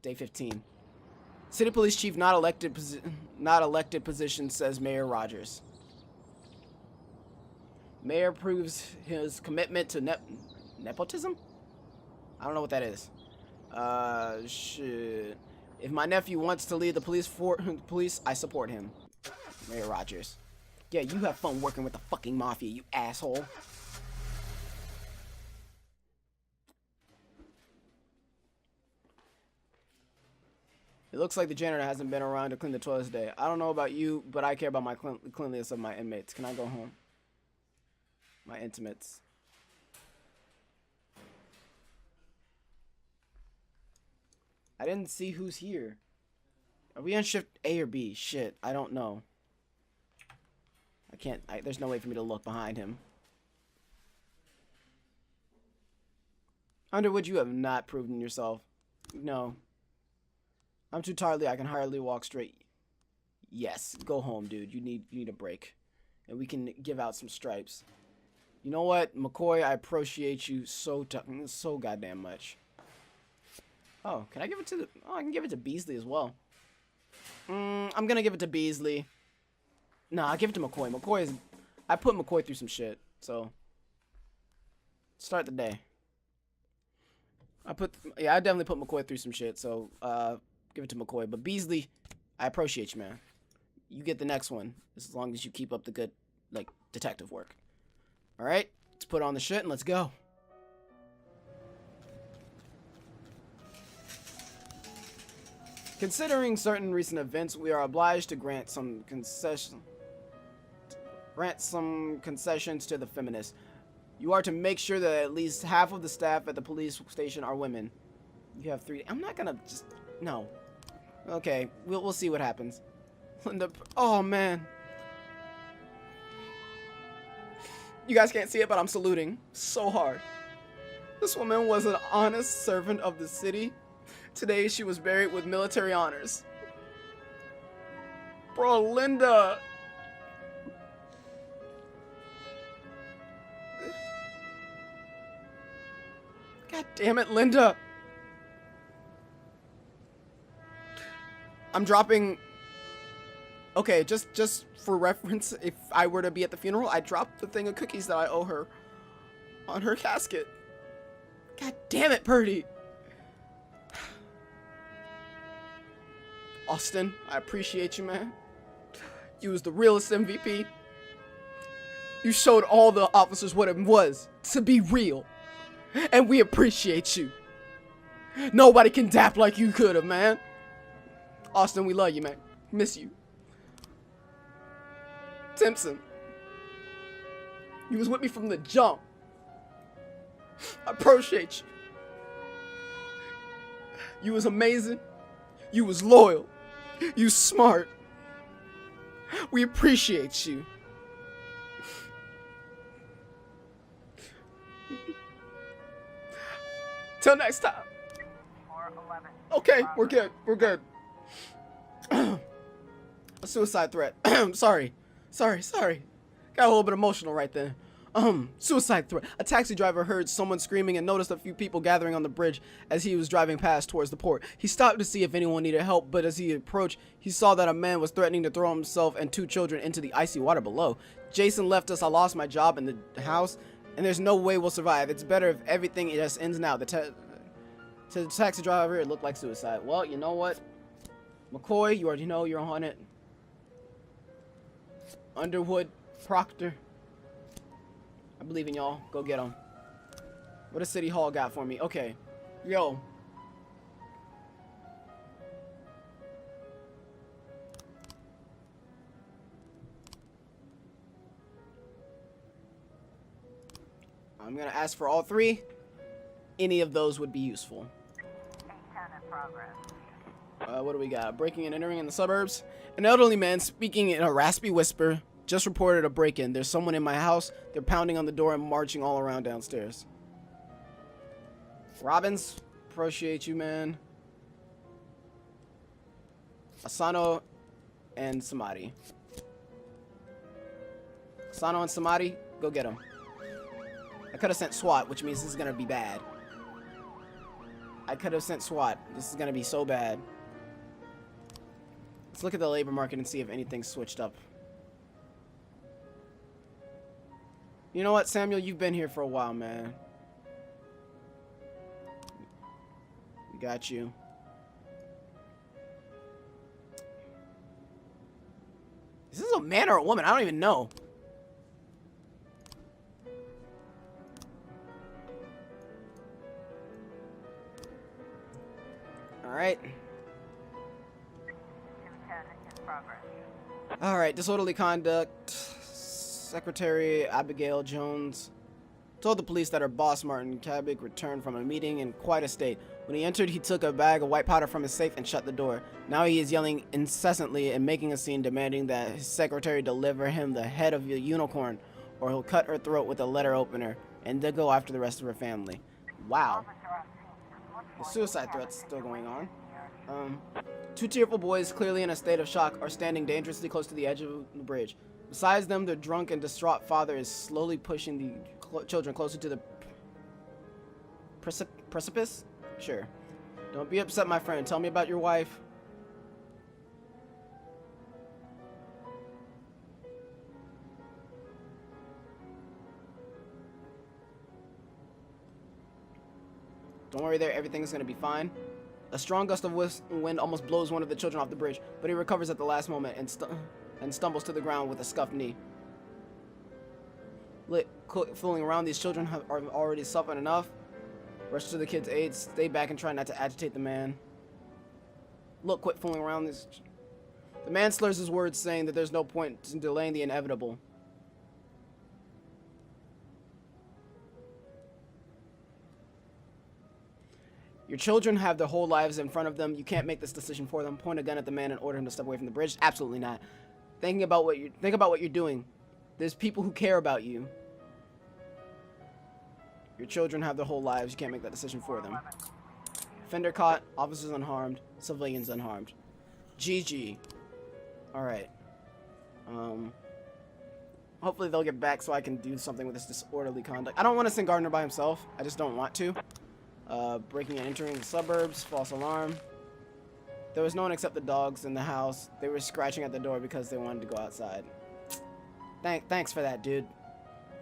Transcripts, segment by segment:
Day 15. City Police Chief not elected position, says Mayor Rogers. Mayor proves his commitment to nepotism? I don't know what that is. Shit. If my nephew wants to lead the police, I support him. Mayor Rogers. Yeah, you have fun working with the fucking mafia, you asshole. It looks like the janitor hasn't been around to clean the toilets today. I don't know about you, but I care about my cleanliness of my inmates. Can I go home? My intimates. I didn't see who's here. Are we on shift A or B? Shit, I don't know. I can't, there's no way for me to look behind him. Underwood, you have not proven yourself. No. I'm too tired, I can hardly walk straight. Yes, go home, dude. You need a break. And we can give out some stripes. You know what, McCoy, I appreciate you so goddamn much. Oh, can I give it to the... Oh, I can give it to Beasley as well. I'm gonna give it to Beasley. Nah, I'll give it to McCoy. McCoy is... I put McCoy through some shit, so... Start the day. I definitely put McCoy through some shit, so, give it to McCoy. But Beasley, I appreciate you, man. You get the next one, as long as you keep up the good, like, detective work. Alright, let's put on the shit and let's go. Considering certain recent events, we are obliged to grant some concessions to the feminists. You are to make sure that at least half of the staff at the police station are women. You have 3. I'm not gonna just... No. Okay, we'll see what happens. Linda... Oh, man. You guys can't see it, but I'm saluting so hard. This woman was an honest servant of the city. Today, she was buried with military honors. Bro, Linda... God damn it, Linda. I'm dropping... Okay, just for reference, if I were to be at the funeral, I'd drop the thing of cookies that I owe her on her casket. God damn it, Purdy. Austin, I appreciate you, man. You was the realest MVP. You showed all the officers what it was to be real. And we appreciate you. Nobody can dap like you could have, man. Austin, we love you, man. Miss you. Simpson. You was with me from the jump. I appreciate you. You was amazing. You was loyal. You smart. We appreciate you. Till next time. Okay, we're good. We're good. A suicide threat. Sorry. Got a little bit emotional right there. Suicide threat. A taxi driver heard someone screaming and noticed a few people gathering on the bridge as he was driving past towards the port. He stopped to see if anyone needed help, but as he approached, he saw that a man was threatening to throw himself and 2 children into the icy water below. Jason left us. I lost my job in the house, and there's no way we'll survive. It's better if everything just ends now. To the taxi driver, it looked like suicide. Well, you know what? McCoy, you already know you're on it. Underwood, Proctor. I believe in y'all. Go get them. What does City Hall got for me? Okay. Yo. I'm going to ask for all 3. Any of those would be useful. What do we got? Breaking and entering in the suburbs. An elderly man speaking in a raspy whisper just reported a break-in. There's someone in my house. They're pounding on the door and marching all around downstairs. Robbins, appreciate you, man. Asano and Samadi. Asano and Samadi, go get them. I could have sent SWAT, which means this is going to be bad. I could have sent SWAT. This is gonna be so bad. Let's look at the labor market and see if anything's switched up. You know what, Samuel? You've been here for a while, man. We got you. Is this a man or a woman? I don't even know. Alright. Alright, disorderly conduct. Secretary Abigail Jones told the police that her boss, Martin Cabig, returned from a meeting in quite a state. When he entered, he took a bag of white powder from his safe and shut the door. Now he is yelling incessantly and making a scene, demanding that his secretary deliver him the head of a unicorn, or he'll cut her throat with a letter opener, and then go after the rest of her family. Wow. The suicide threat's still going on. Two tearful boys, clearly in a state of shock, are standing dangerously close to the edge of the bridge. Besides them, their drunk and distraught father is slowly pushing the children closer to the precipice? Sure. Don't be upset, my friend. Tell me about your wife. Don't worry there, everything's gonna be fine. A strong gust of wind almost blows one of the children off the bridge, but he recovers at the last moment and stumbles to the ground with a scuffed knee. Fooling around, these children are already suffering enough. Rush to the kid's aid, stay back and try not to agitate the man. Look, quit fooling around. The man slurs his words, saying that there's no point in delaying the inevitable. Your children have their whole lives in front of them. You can't make this decision for them. Point a gun at the man and order him to step away from the bridge. Absolutely not. Think about what you're doing. There's people who care about you. Your children have their whole lives. You can't make that decision for them. Offender caught. Officers unharmed. Civilians unharmed. GG. Alright. Hopefully they'll get back so I can do something with this disorderly conduct. I don't want to send Gardner by himself. I just don't want to. Breaking and entering the suburbs. False alarm. There was no one except the dogs in the house. They were scratching at the door because they wanted to go outside. Thanks for that, dude.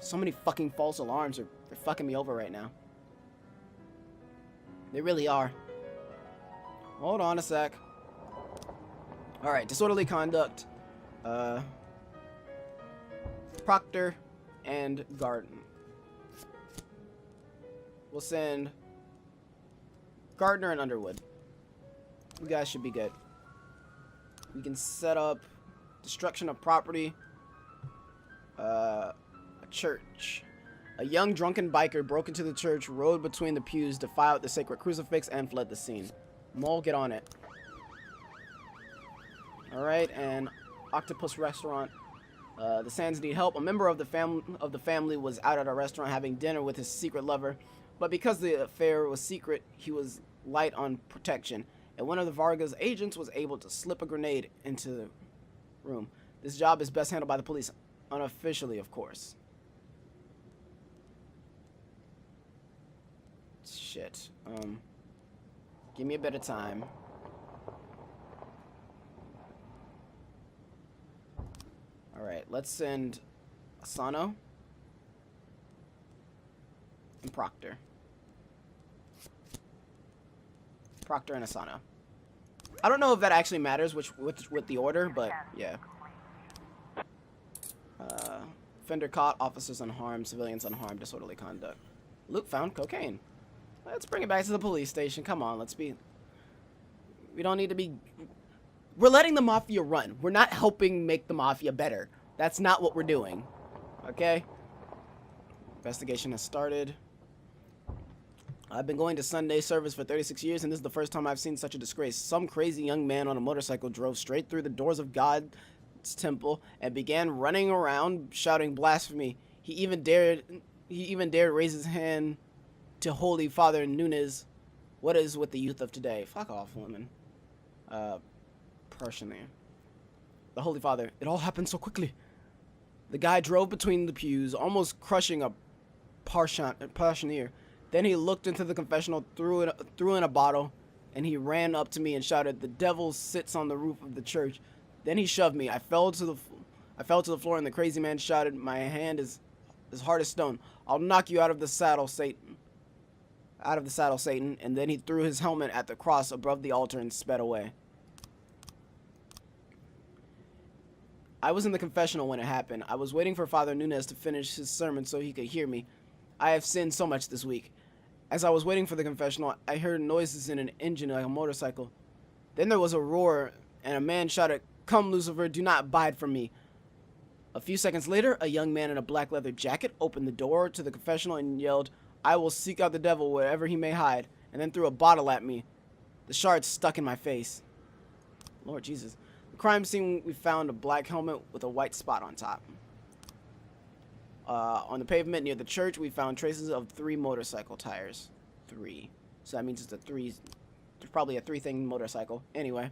So many fucking false alarms they're fucking me over right now. They really are. Hold on a sec. Alright, disorderly conduct. Proctor and Garden. We'll send Gardner and Underwood. You guys should be good. We can set up destruction of property. A church. A young drunken biker broke into the church, rode between the pews, defiled the sacred crucifix, and fled the scene. Mole, get on it. Alright, and Octopus Restaurant. The Sands need help. A member of the family was out at a restaurant having dinner with his secret lover, but because the affair was secret, he was light on protection, and one of the Vargas agents was able to slip a grenade into the room. This job is best handled by the police, unofficially, of course. Shit. Give me a bit of time. Alright, let's send Asano and Proctor. Proctor and Asano. I don't know if that actually matters with the order, but yeah. Offender caught, officers unharmed, civilians unharmed, disorderly conduct. Luke found cocaine. Let's bring it back to the police station. Come on, we don't need to be... We're letting the mafia run. We're not helping make the mafia better. That's not what we're doing. Okay? Investigation has started. I've been going to Sunday service for 36 years, and this is the first time I've seen such a disgrace. Some crazy young man on a motorcycle drove straight through the doors of God's temple and began running around shouting blasphemy. He even dared raise his hand to Holy Father Nunez. What is with the youth of today? Fuck off, woman. Personally. The Holy Father. It all happened so quickly. The guy drove between the pews, almost crushing a parishioner. Then he looked into the confessional, threw in a bottle, and he ran up to me and shouted, "The devil sits on the roof of the church." Then he shoved me. I fell to the floor, and the crazy man shouted, "My hand is as hard as stone. I'll knock you out of the saddle, Satan. Out of the saddle, Satan." And then he threw his helmet at the cross above the altar and sped away. I was in the confessional when it happened. I was waiting for Father Nunez to finish his sermon so he could hear me. I have sinned so much this week. As I was waiting for the confessional, I heard noises in an engine like a motorcycle. Then there was a roar, and a man shouted, "Come, Lucifer, do not abide from me." A few seconds later, a young man in a black leather jacket opened the door to the confessional and yelled, "I will seek out the devil wherever he may hide," and then threw a bottle at me. The shards stuck in my face. Lord Jesus. The crime scene, we found a black helmet with a white spot on top. On the pavement near the church, we found traces of 3 motorcycle tires. 3. So that means it's probably a 3-thing motorcycle. Anyway,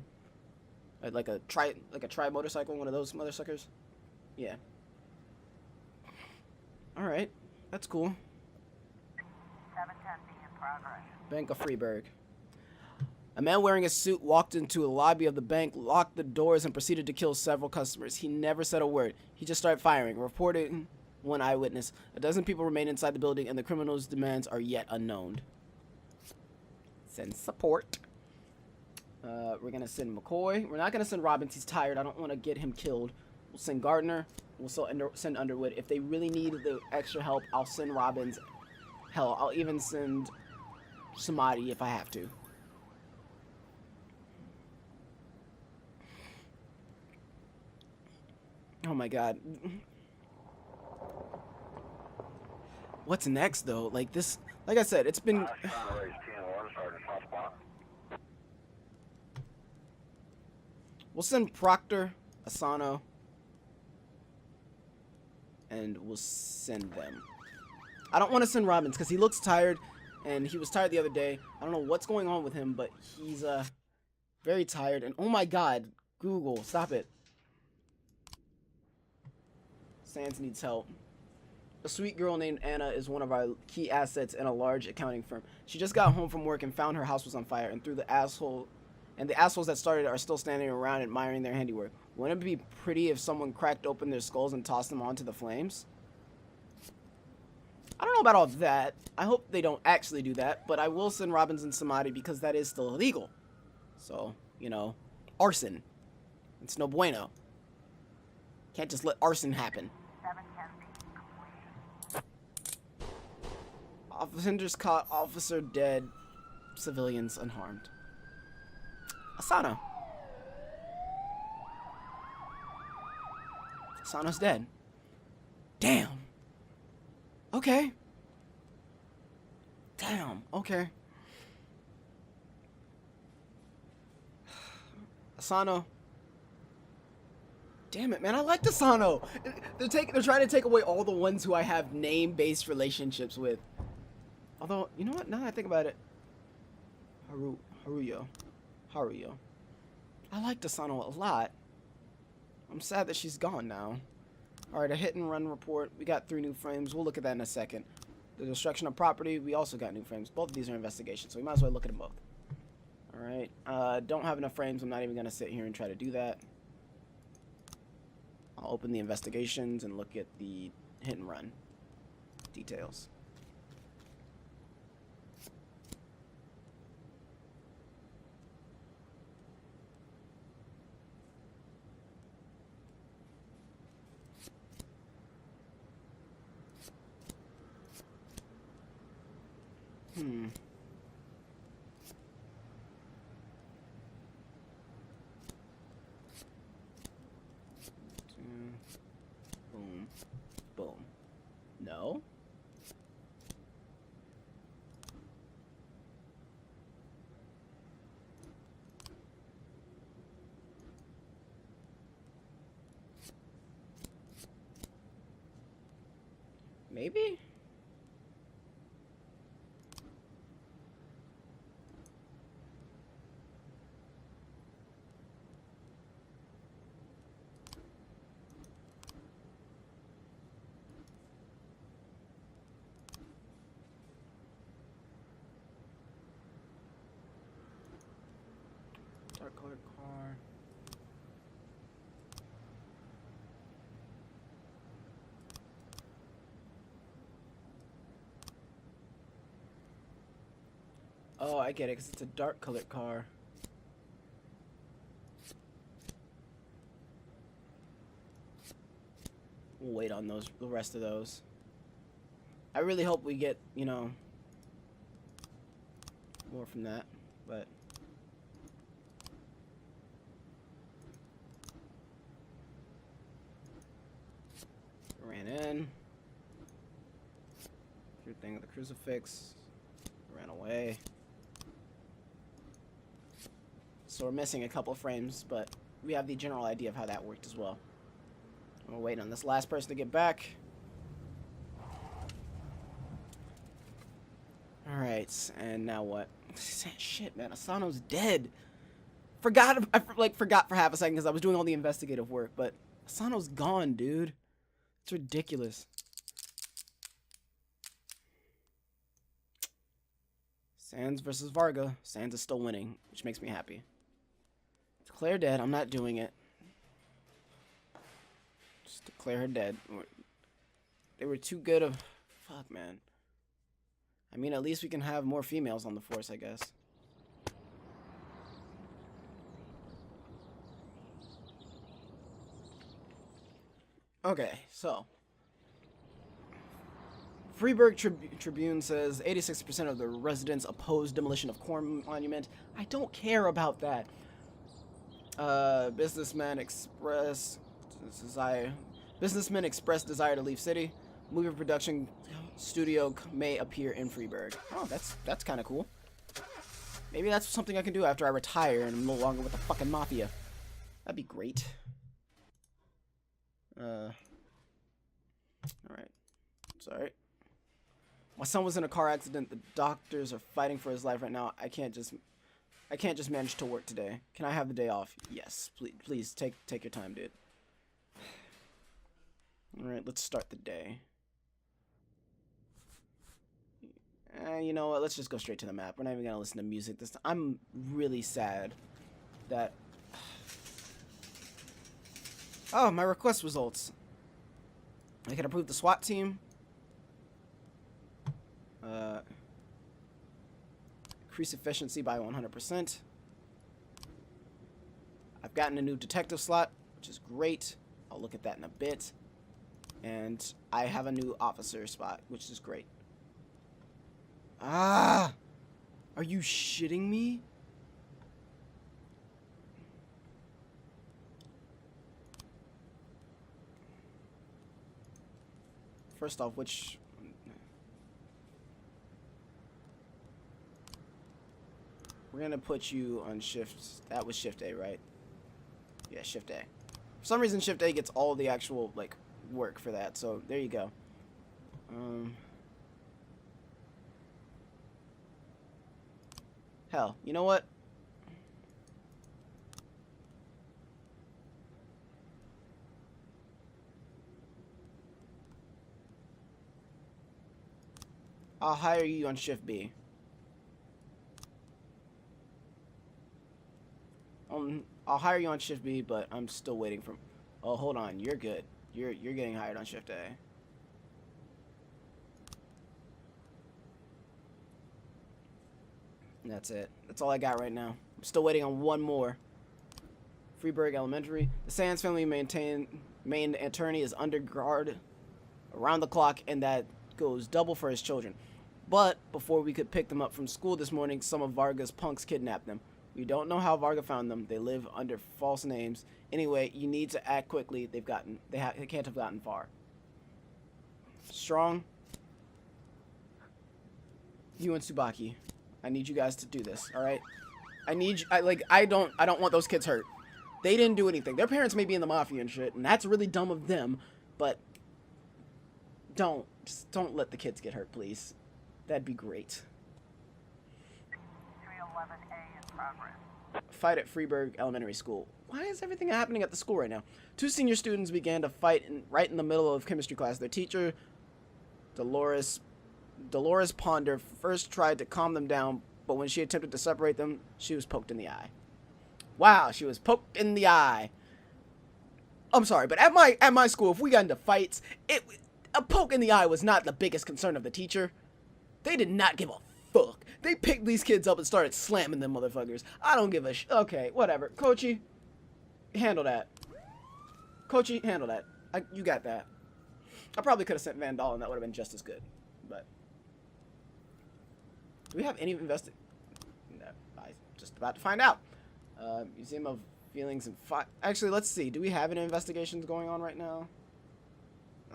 like a tri motorcycle, one of those motherfuckers. Yeah. All right, that's cool. 710B in progress. Bank of Freeburg. A man wearing a suit walked into a lobby of the bank, locked the doors, and proceeded to kill several customers. He never said a word. He just started firing. Reported one eyewitness. A dozen people remain inside the building, and the criminal's demands are yet unknown. Send support. We're going to send McCoy. We're not going to send Robbins. He's tired. I don't want to get him killed. We'll send Gardner. We'll send Underwood. If they really need the extra help, I'll send Robbins. Hell, I'll even send Samadi if I have to. Oh my god. What's next though? Like this, like I said, it's been we'll send Proctor, Asano, and we'll send them. I don't want to send Robbins because he looks tired, and he was tired the other day. I don't know what's going on with him, but he's very tired. And oh my god, Google, stop it. Sands needs help. A sweet girl named Anna is one of our key assets in a large accounting firm. She just got home from work and found her house was on fire, and the assholes that started are still standing around admiring their handiwork. Wouldn't it be pretty if someone cracked open their skulls and tossed them onto the flames? I don't know about all that. I hope they don't actually do that, but I will send Robbins and Samadi because that is still illegal. So, you know, arson. It's no bueno. Can't just let arson happen. 710B complete. Officers caught, officer dead, civilians unharmed. Asano. Asano's dead. Damn. Okay. Damn. Okay. Asano. Damn it, man! I like Asano. They're trying to take away all the ones who I have name-based relationships with. Although, you know what? Now that I think about it, Haruyo. I liked Asano a lot. I'm sad that she's gone now. All right, a hit and run report. We got 3 new frames. We'll look at that in a second. The destruction of property. We also got new frames. Both of these are investigations, so we might as well look at them both. All right. Don't have enough frames. I'm not even gonna sit here and try to do that. I'll open the investigations and look at the hit and run details. Boom. Boom. No? Maybe? colored car. Oh, I get it, because it's a dark colored car. We'll wait on the rest of those. I really hope we get, you know, more from that, but ran in. Your thing with the crucifix. Ran away. So we're missing a couple frames, but we have the general idea of how that worked as well. We're waiting on this last person to get back. Alright, and now what? Shit, man, Asano's dead. I forgot for half a second because I was doing all the investigative work, but Asano's gone, dude. It's ridiculous. Sans versus Varga. Sans is still winning, which makes me happy. Declare dead. I'm not doing it. Just declare her dead. They were too good of... Fuck, man. I mean, at least we can have more females on the force, I guess. Okay, so... Freeburg Tribune says 86% of the residents oppose demolition of Corn Monument. I don't care about that. Businessmen express desire to leave city. Movie production studio may appear in Freeburg. Oh, that's kind of cool. Maybe that's something I can do after I retire and I'm no longer with the fucking mafia. That'd be great. All right. Sorry. My son was in a car accident. The doctors are fighting for his life right now. I can't just manage to work today. Can I have the day off? Yes, please take your time, dude. All right, let's start the day. You know what? Let's just go straight to the map. We're not even gonna listen to music this time. I'm really sad that. Oh, my request results. I can approve the SWAT team. Increase efficiency by 100%. I've gotten a new detective slot, which is great. I'll look at that in a bit. And I have a new officer spot, which is great. Ah! Are you shitting me? First off, which... We're gonna put you on shift. That was shift A, right? Yeah, shift A. For some reason, shift A gets all the actual, like, work for that. So, there you go. Hell, you know what? I'll hire you on shift B. I'll hire you on shift B, but I'm still waiting for... Oh, hold on. You're good. You're getting hired on shift A. And that's it. That's all I got right now. I'm still waiting on one more. Freeburg Elementary. The Sands family main attorney is under guard around the clock, and that goes double for his children. But before we could pick them up from school this morning, some of Varga's punks kidnapped them. We don't know how Varga found them. They live under false names. Anyway, you need to act quickly. They can't have gotten far. Strong. You and Tsubaki. I need you guys to do this, all right? I don't want those kids hurt. They didn't do anything. Their parents may be in the mafia and shit, and that's really dumb of them, but just don't let the kids get hurt, please. That'd be great. 311A in progress. Fight at Freeburg Elementary School. Why is everything happening at the school right now? Two senior students began to fight right in the middle of chemistry class. Their teacher, Dolores Ponder, first tried to calm them down, but when she attempted to separate them, she was poked in the eye. Wow, she was poked in the eye. I'm sorry, but at my school, if we got into fights, a poke in the eye was not the biggest concern of the teacher. They did not give a fuck. They picked these kids up and started slamming them motherfuckers. I don't give a okay, whatever. Coachy, handle that. Coachy, handle that. You got that. I probably could have sent Vandal and that would have been just as good. But do we have any No, I'm just about to find out. Museum of Feelings and Actually, let's see. Do we have any investigations going on right now?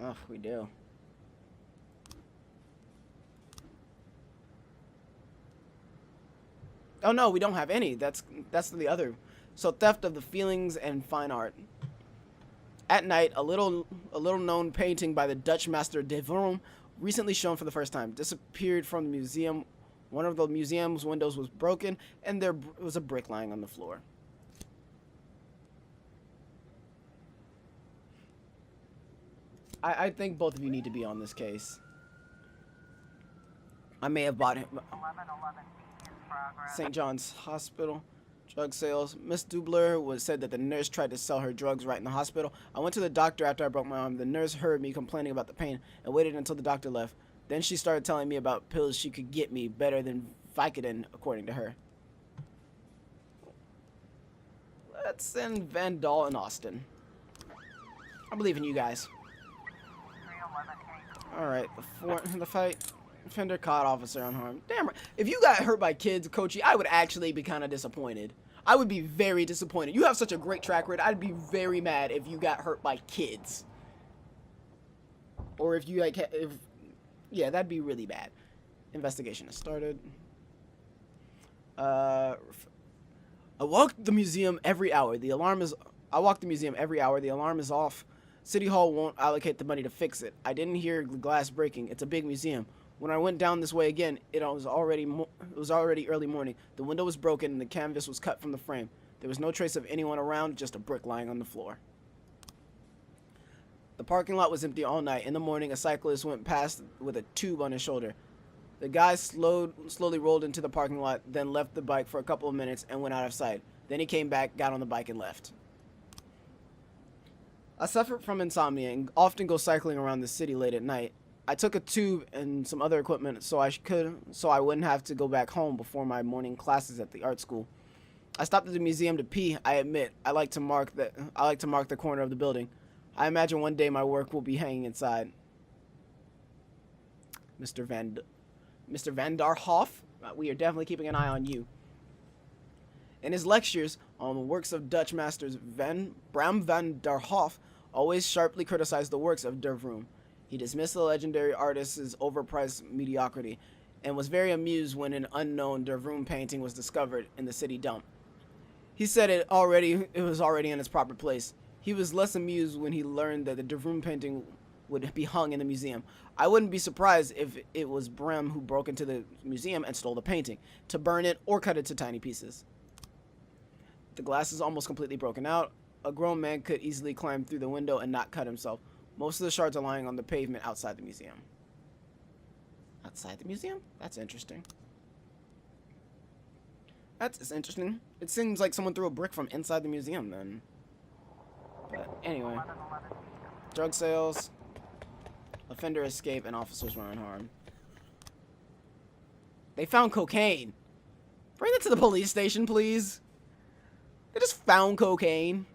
Oh, we do. Oh no, we don't have any. That's the other. So theft of the feelings and fine art. At night, a little known painting by the Dutch master De Vroom, recently shown for the first time, disappeared from the museum. One of the museum's windows was broken, and there was a brick lying on the floor. I think both of you need to be on this case. I may have bought him. 1111B in progress. St. John's Hospital. Drug sales. Miss Dubler said that the nurse tried to sell her drugs right in the hospital. I went to the doctor after I broke my arm. The nurse heard me complaining about the pain and waited until the doctor left. Then she started telling me about pills she could get me better than Vicodin, according to her. Let's send Vandal and Austin. I believe in you guys. 311A. Alright, the fight. Offender caught, officer unharmed. Damn right. If you got hurt by kids, Coachy, I would actually be kind of disappointed. I would be very disappointed. You have such a great track record. I'd be very mad if you got hurt by kids. Or if you, like, yeah, that'd be really bad. Investigation has started. I walk the museum every hour. I walk the museum every hour. The alarm is off. City Hall won't allocate the money to fix it. I didn't hear the glass breaking. It's a big museum. When I went down this way again, it was already early morning. The window was broken and the canvas was cut from the frame. There was no trace of anyone around, just a brick lying on the floor. The parking lot was empty all night. In the morning, a cyclist went past with a tube on his shoulder. The guy slowly rolled into the parking lot, then left the bike for a couple of minutes and went out of sight. Then he came back, got on the bike, and left. I suffer from insomnia and often go cycling around the city late at night. I took a tube and some other equipment so I wouldn't have to go back home before my morning classes at the art school. I stopped at the museum to pee. I admit, I like to mark the corner of the building. I imagine one day my work will be hanging inside. Mr. Vanderhoff, we are definitely keeping an eye on you. In his lectures on the works of Dutch masters, Bram van der Hoef always sharply criticized the works of De Vroom. He dismissed the legendary artist's overpriced mediocrity and was very amused when an unknown De Vroom painting was discovered in the city dump. He said it was already in its proper place. He was less amused when he learned that the De Vroom painting would be hung in the museum. I wouldn't be surprised if it was Bram who broke into the museum and stole the painting, to burn it or cut it to tiny pieces. The glass is almost completely broken out. A grown man could easily climb through the window and not cut himself. Most of the shards are lying on the pavement outside the museum. Outside the museum? That's interesting. That's interesting. It seems like someone threw a brick from inside the museum then. But anyway. 1111B. Drug sales. Offender escape and officers were unharmed. They found cocaine. Bring it to the police station, please. They just found cocaine.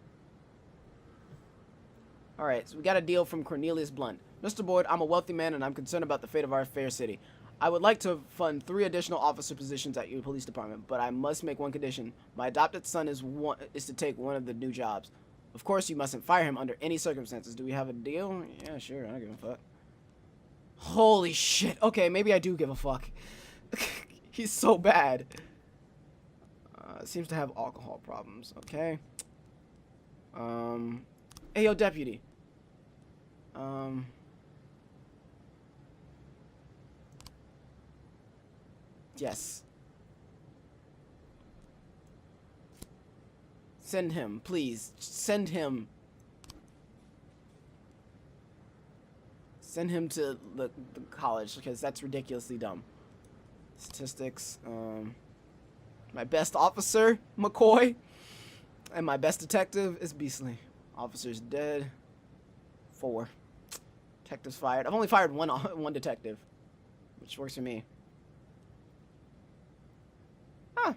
Alright, so we got a deal from Cornelius Blunt. Mr. Boyd, I'm a wealthy man and I'm concerned about the fate of our fair city. I would like to fund 3 additional officer positions at your police department, but I must make one condition. My adopted son is to take one of the new jobs. Of course, you mustn't fire him under any circumstances. Do we have a deal? Yeah, sure. I don't give a fuck. Holy shit. Okay, maybe I do give a fuck. He's so bad. Seems to have alcohol problems. Okay. Hey, yo, deputy. Yes. Send him, please. Send him. Send him to the college, because that's ridiculously dumb. Statistics. My best officer, McCoy. And my best detective is Beastly. Officer's dead. 4. Detective's fired. I've only fired one detective, which works for me. Huh.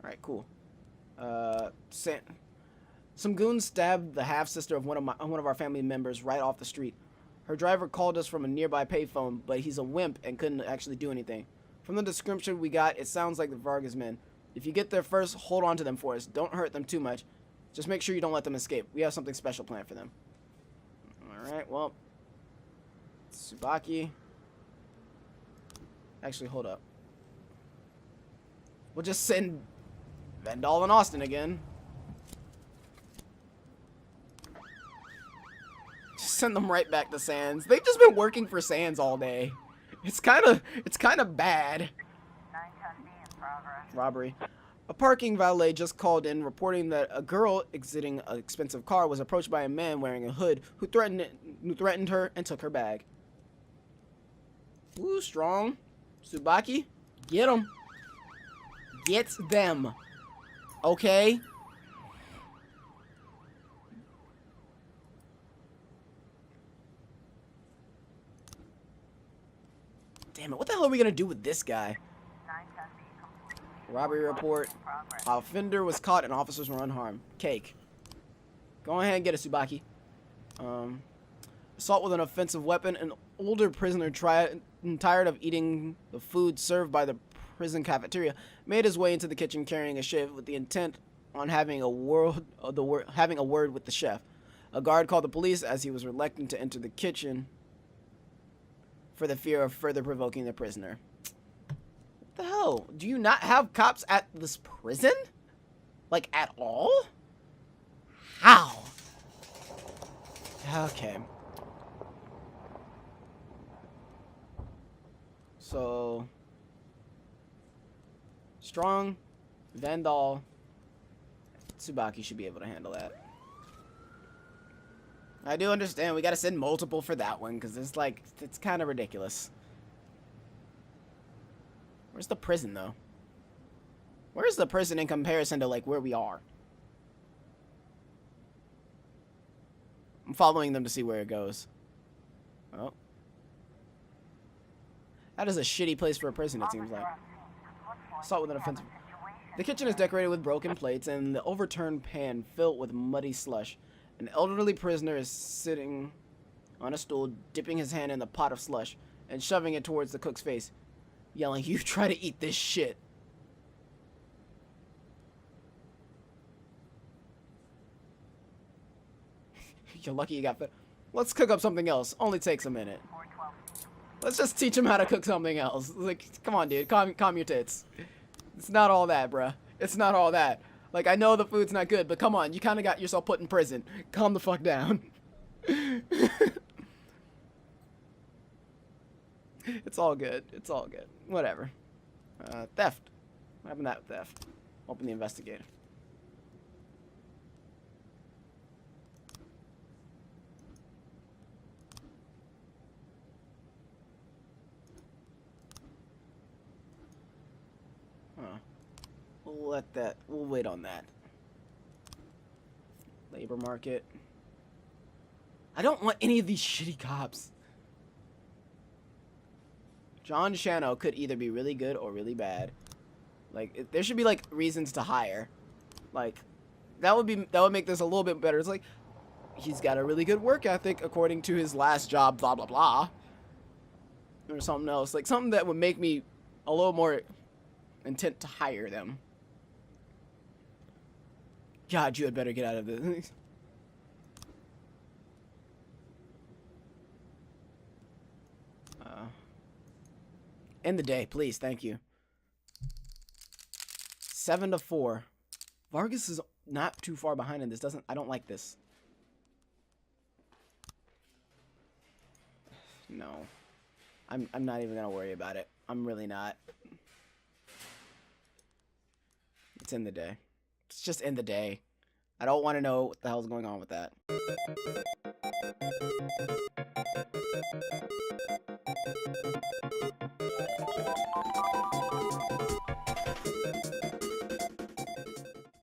Alright, cool. Some goons stabbed the half-sister of one of our family members right off the street. Her driver called us from a nearby payphone, but he's a wimp and couldn't actually do anything. From the description we got, it sounds like the Vargas men. If you get there first, hold on to them for us. Don't hurt them too much. Just make sure you don't let them escape. We have something special planned for them. Alright, well. Tsubaki. Actually, hold up. We'll just send Vendal and Austin again. Just send them right back to Sands. They've just been working for Sands all day. It's kind of bad. 910B in progress. Robbery. A parking valet just called in reporting that a girl exiting an expensive car was approached by a man wearing a hood who threatened her and took her bag. Ooh, strong. Tsubaki, get them. Get them. Okay? Damn it, what the hell are we gonna do with this guy? 910B complete. Robbery report. Offender was caught and officers were unharmed. Cake. Go ahead and get it, Tsubaki. Assault with an offensive weapon. An older prisoner tired of eating the food served by the prison cafeteria made his way into the kitchen carrying a shiv with the intent on having a word with the chef. A guard called the police as he was reluctant to enter the kitchen for the fear of further provoking the prisoner. What the hell? Do you not have cops at this prison? Like, at all? How? Okay. So, Strong, Vandal, Tsubaki should be able to handle that. I do understand we gotta send multiple for that one, because it's like, it's kind of ridiculous. Where's the prison, though? Where's the prison in comparison to, like, where we are? I'm following them to see where it goes. Oh. That is a shitty place for a prison, it seems like. Assault with an offensive. The kitchen is decorated with broken plates and the overturned pan filled with muddy slush. An elderly prisoner is sitting on a stool, dipping his hand in the pot of slush and shoving it towards the cook's face, yelling, "You try to eat this shit." You're lucky you got fed. Let's cook up something else. Only takes a minute. Let's just teach him how to cook something else. Like, come on, dude. Calm your tits. It's not all that, bruh. It's not all that. Like, I know the food's not good, but come on. You kind of got yourself put in prison. Calm the fuck down. It's all good. It's all good. Whatever. Theft. What happened to that theft? Open the investigator. We'll wait on that. Labor market. I don't want any of these shitty cops. John Shano could either be really good or really bad. Like, there should be, like, reasons to hire. Like, that would make this a little bit better. It's like, he's got a really good work ethic according to his last job, blah, blah, blah. Or something else. Like, something that would make me a little more intent to hire them. God, you had better get out of this. End the day, please. Thank you. 7-4. Vargas is not too far behind in this. I don't like this. No. I'm not even gonna worry about it. I'm really not. It's in the day. It's just in the day. I don't want to know what the hell's going on with that.